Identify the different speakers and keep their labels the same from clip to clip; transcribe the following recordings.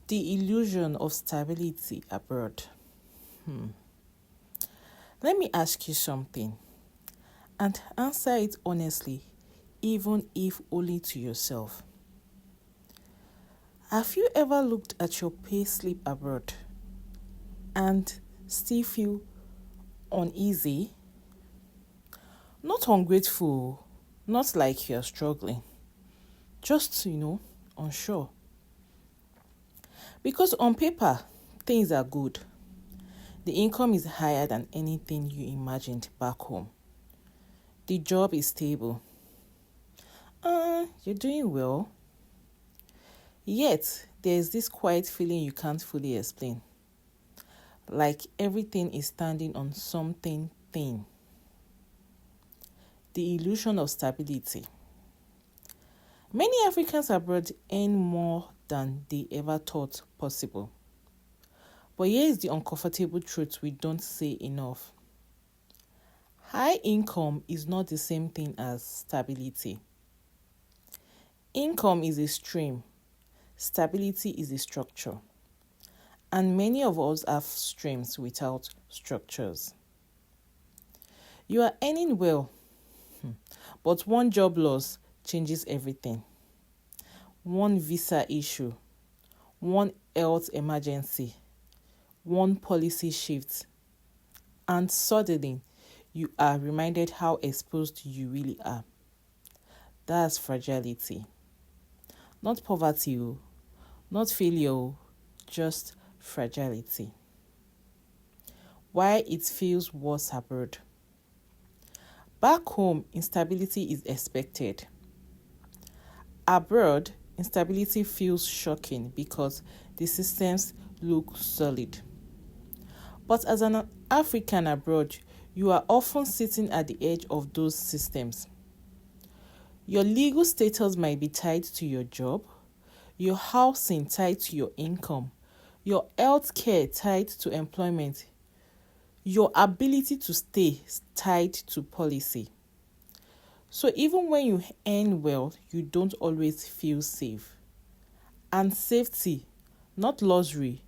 Speaker 1: The illusion of stability abroad. Let me ask you something and answer it honestly, even if only to yourself. Have you ever looked at your pay slip abroad and still feel uneasy? Not ungrateful, not like you're struggling, just, unsure. Because on paper, things are good. The income is higher than anything you imagined back home. The job is stable. You're doing well. Yet, there's this quiet feeling you can't fully explain. Like everything is standing on something thin. The illusion of stability. Many Africans abroad earn more than they ever thought possible. But here is the uncomfortable truth we don't say enough. High income is not the same thing as stability. Income is a stream, stability is a structure. And many of us have streams without structures. You are earning well, but one job loss changes everything. One visa issue, one health emergency, one policy shift, and suddenly you are reminded how exposed you really are. That's fragility. Not poverty, not failure, just fragility. Why it feels worse abroad. Back home, instability is expected. Abroad, instability feels shocking because the systems look solid. But as an African abroad, you are often sitting at the edge of those systems. Your legal status might be tied to your job, your housing tied to your income, your health care tied to employment, your ability to stay tied to policy. So even when you earn well, you don't always feel safe. And safety, not luxury,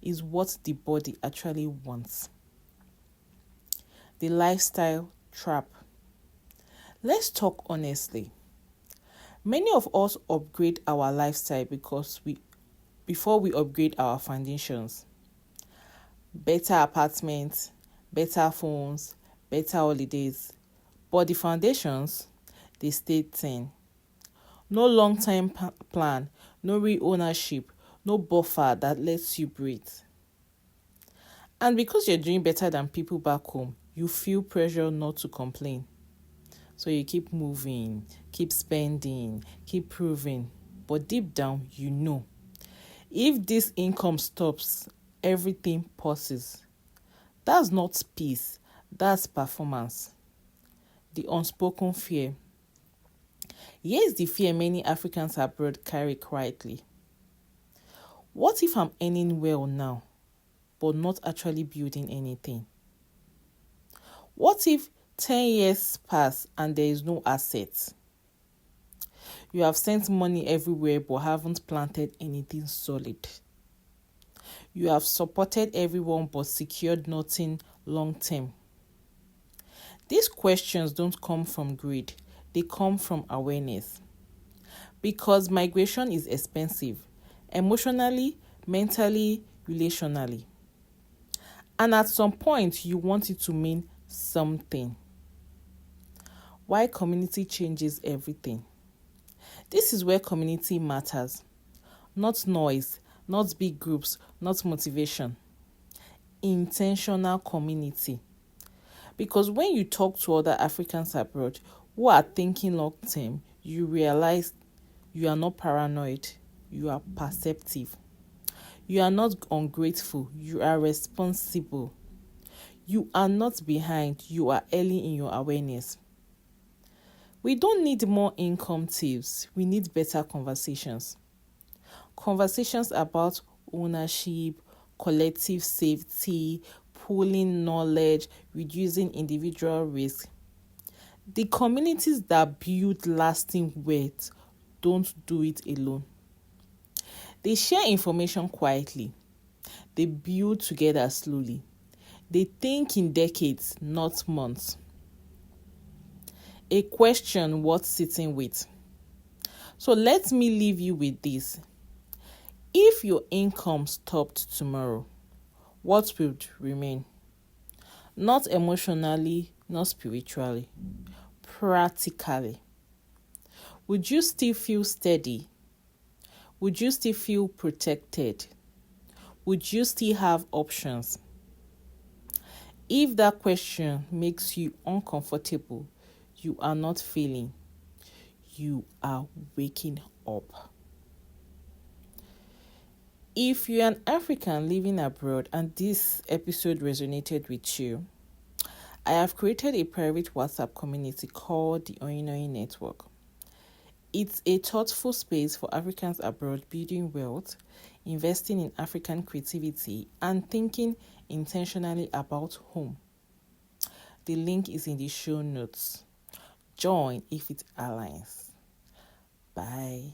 Speaker 1: is what the body actually wants. The lifestyle trap. Let's talk honestly. Many of us upgrade our lifestyle before we upgrade our foundations. Better apartments, better phones, better holidays. But the foundations, they stay thin. No long-term plan, no real ownership, no buffer that lets you breathe. And because you're doing better than people back home, you feel pressure not to complain. So you keep moving, keep spending, keep proving. But deep down, you know, if this income stops, everything pauses. That's not peace, that's performance. The unspoken fear. Here's the fear many Africans abroad carry quietly. What if I'm earning well now, but not actually building anything? What if 10 years pass and there is no assets? You have sent money everywhere but haven't planted anything solid. You have supported everyone but secured nothing long term. These questions don't come from greed, they come from awareness. Because migration is expensive, emotionally, mentally, relationally. And at some point, you want it to mean something. Why community changes everything. This is where community matters. Not noise, not big groups, not motivation. Intentional community. Because when you talk to other Africans abroad who are thinking long term, you realize you are not paranoid, you are perceptive. You are not ungrateful, you are responsible. You are not behind, you are early in your awareness. We don't need more income tips, we need better conversations. Conversations about ownership, collective safety, pooling knowledge, reducing individual risk. The communities that build lasting wealth don't do it alone. They share information quietly. They build together slowly. They think in decades, not months. A question worth sitting with. So let me leave you with this. If your income stopped tomorrow, what would remain? Not emotionally, not spiritually, practically. Would you still feel steady? Would you still feel protected? Would you still have options? If that question makes you uncomfortable, you are not failing. You are waking up. If you're an African living abroad and this episode resonated with you, I have created a private WhatsApp community called the Oyinoi Network. It's a thoughtful space for Africans abroad building wealth, investing in African creativity, and thinking intentionally about home. The link is in the show notes. Join if it aligns. Bye.